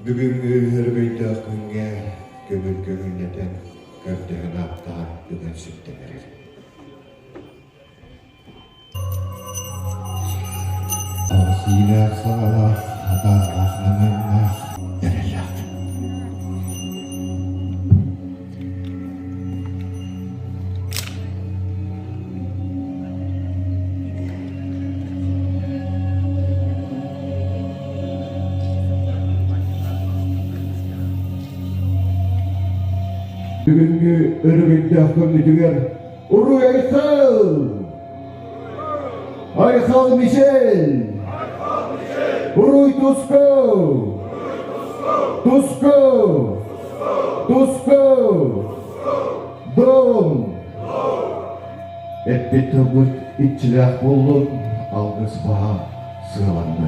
Bugünkü hürmeyde akınge gömül-gömülleten gördüğün aptal bugün sütte verir. Ağzıyla sağlar, hata aklımınla verirler. Bugünkü örümekte akımlı düğer Uru Aykal! Aykal Michel! Uruy Tusko! Tusko! Tusko! Don! Et bir tabut içilah buldun, algıs baha sığalandı.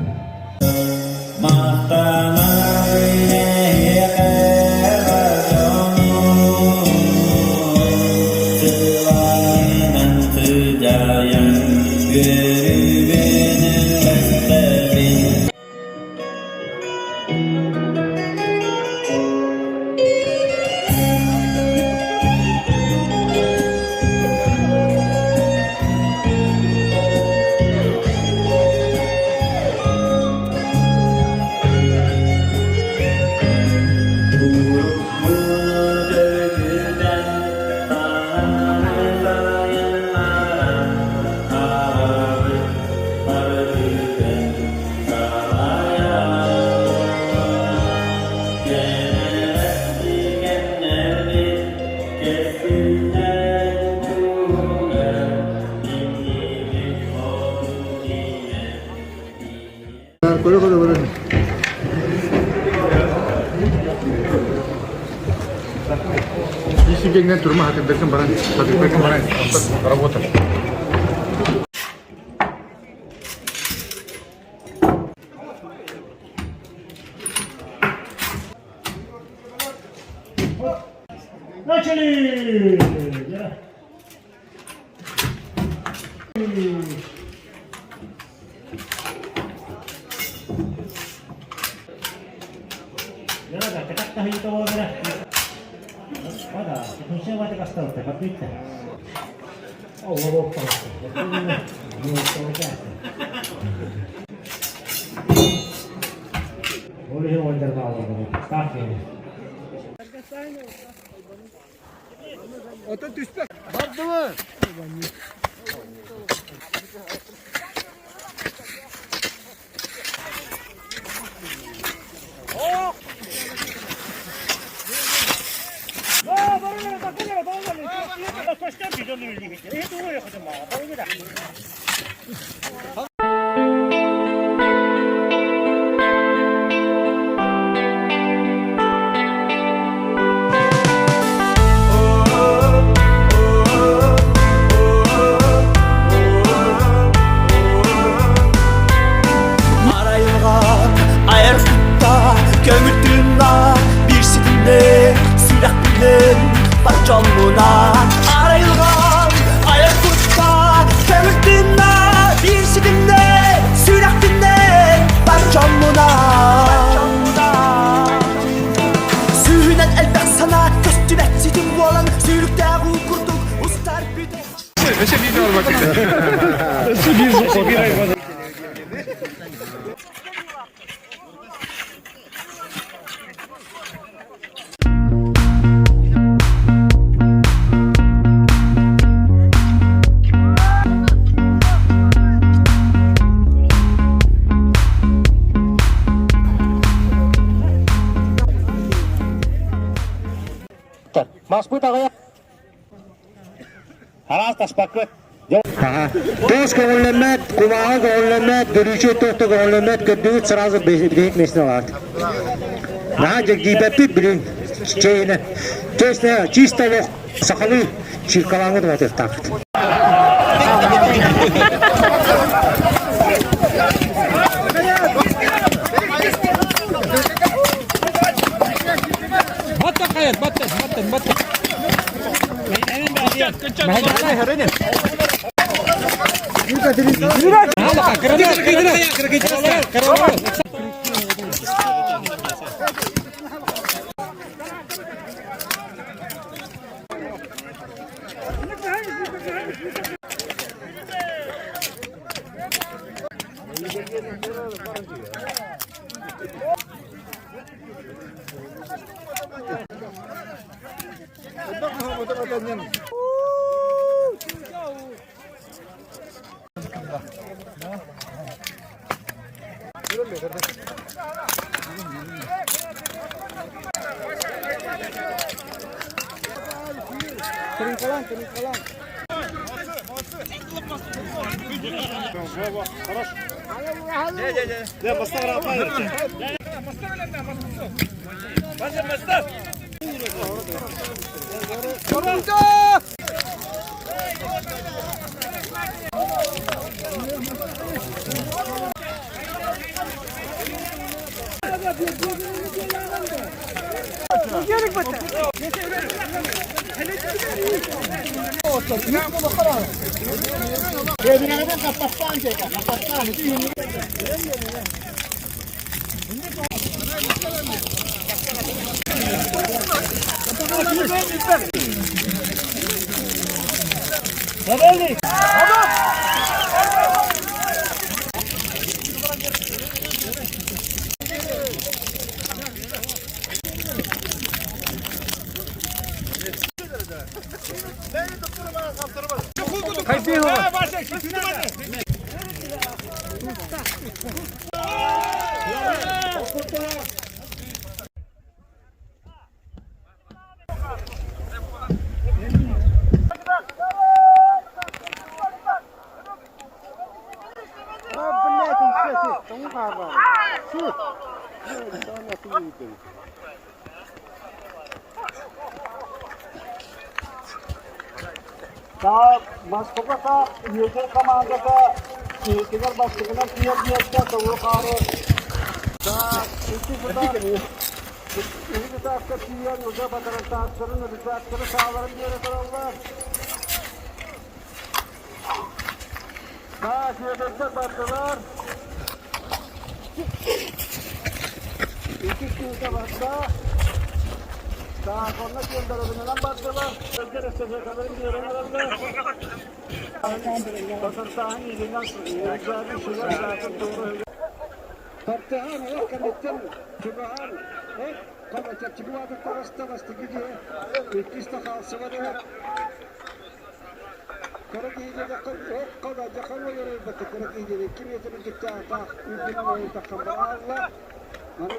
Böyle. Isi gengnya turma hati berkembaran, hati berkembaran, работа. Начали! Ota düştü. Vardı mı? Gömüldüğümde bir sidinde silah bilen parçalığına arayılgan Ayakutta gömüldüğümde bir sidinde silah bilen parçalığına Suyunen elbek sana köstübet sidim olan sürükte kurduk ustar bir de Nasıl bir var bakın. Nasıl bir ay var. Mas puta kaya. Halas tas pakut. Тоска голлемет, кумага голлемет, дөрүчө тохто голлемет, көдүт сразу бейт месне var. Нажа гибепи билин чейне. Честно, чисто лох сахалы чиркалаңы да вот так. Batta kayat, batta. Mahal hari ni. Kerana. Başbakan, yüksek komandada, genel başkanlar diğer tavuk ağrı. Daha iki burada, bir tarafta diğer yolda vatandaşların rızakları sağlarım diye sorarlar. Daha şehirde baktılar. İki kişide baktılar. Daha sonra gönderilmeden baktılar. Özgür SSK'ların diğerlerinde. Bakın sahanın yüzünden güzel bir şeyler zaten doğru. Kaptan, kaptan, Kübahan, kaptan, Kübahan'da bastı gidiyor. İkisi kalsı var ya. Karakiyle de kadar yakın oluyor bakın Karakiyle kim yetirir gitti atak ülkenin oyun takımı Allah. Var.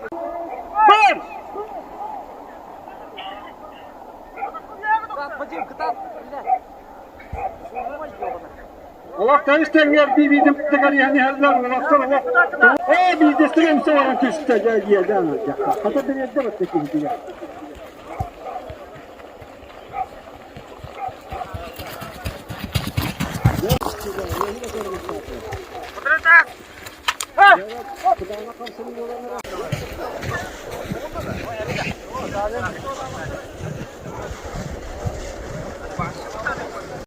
Allah tanıştığın yer bir bizim tekrar yani herler var sonra bir de sürem sonra küste geldiği zaman hatta bir yerde bak tekin ya.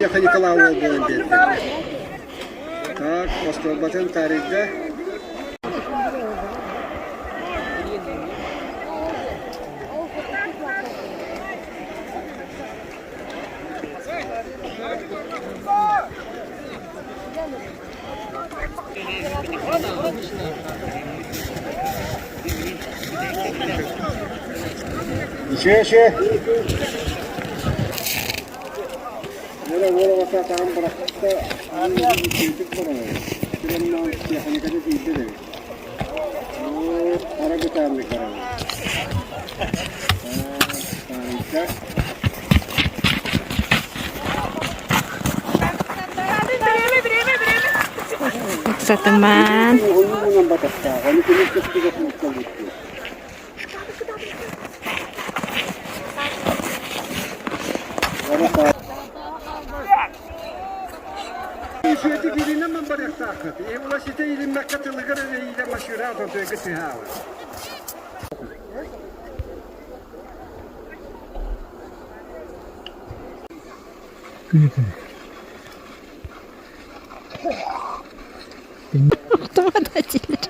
Yakın Nikolaev olduğunu dedi. Tak, Kostolbat'ın tarihinde İşe. Böyle vaka tam bıraktı. Anne çocuk var. Kiranın yani kadar iyi değil. O ara bir tane karar. Harika. Sa teman. Onun batakta. Onu kilit kestiği mutlu. Şöyle birine mi bırak takıt? Ulaşıda ilim katılır ile maşura da götü hava. Otomatik.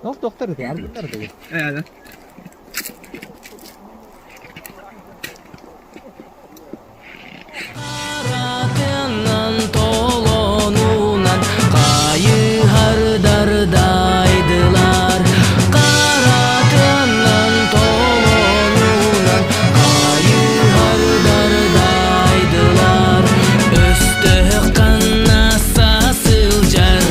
Doktor itu, doktor itu. Ada. Tolonundan kayıhardardaydılar. Karatından tolonundan kayıhardardaydılar. Östü kanna sasılcar,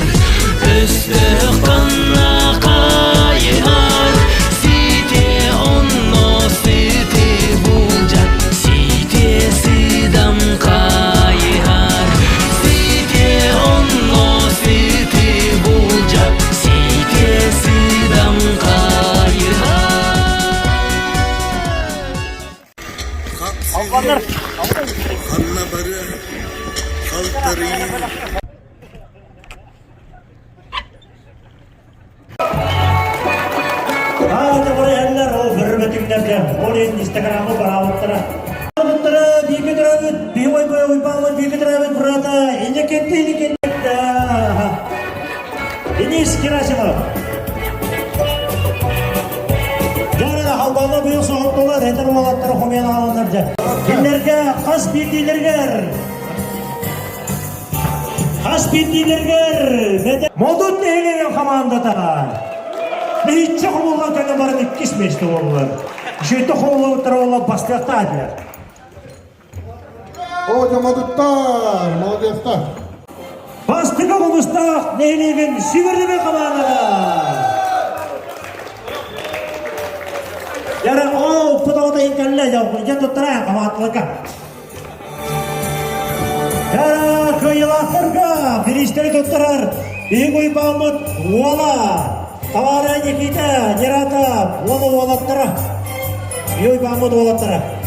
östü kanna kayıhar. Site onno site bulacak, site sidam kayıhar. Site onno site bulacak, site sidam kayıhar. Hadi buraya eller o hürmetimlerce. Oraya Instagram'ı bağlıktıra. Bağlıktıra, bir drabit, bir oy bağlı, bir drabit burada. İnekette. Enis Kirasimov. Jarada halbanda bu yıl soğuk dolar, eder olatları homen alanlarca. Dinlerge, kas bildilerger. Kas bildilerger. Modut neyleyen komandada. Ne hiç çok olgan tane barın ikkis meşte oldular. Şöyle kovulup olab bastıyakta adiler. Hocam aduttar, молодецтар. Bastıga olustaq neyleyen süverdeme komandada. Yara o putoda inkalle yapılacak tutturan komandalıka. Yara kıyılatırga firişleri tutturar. İyi koyu bağımut ola. Tavara Nikita, Nirata, Вола Волаттара. Йой Бамуд Волаттара.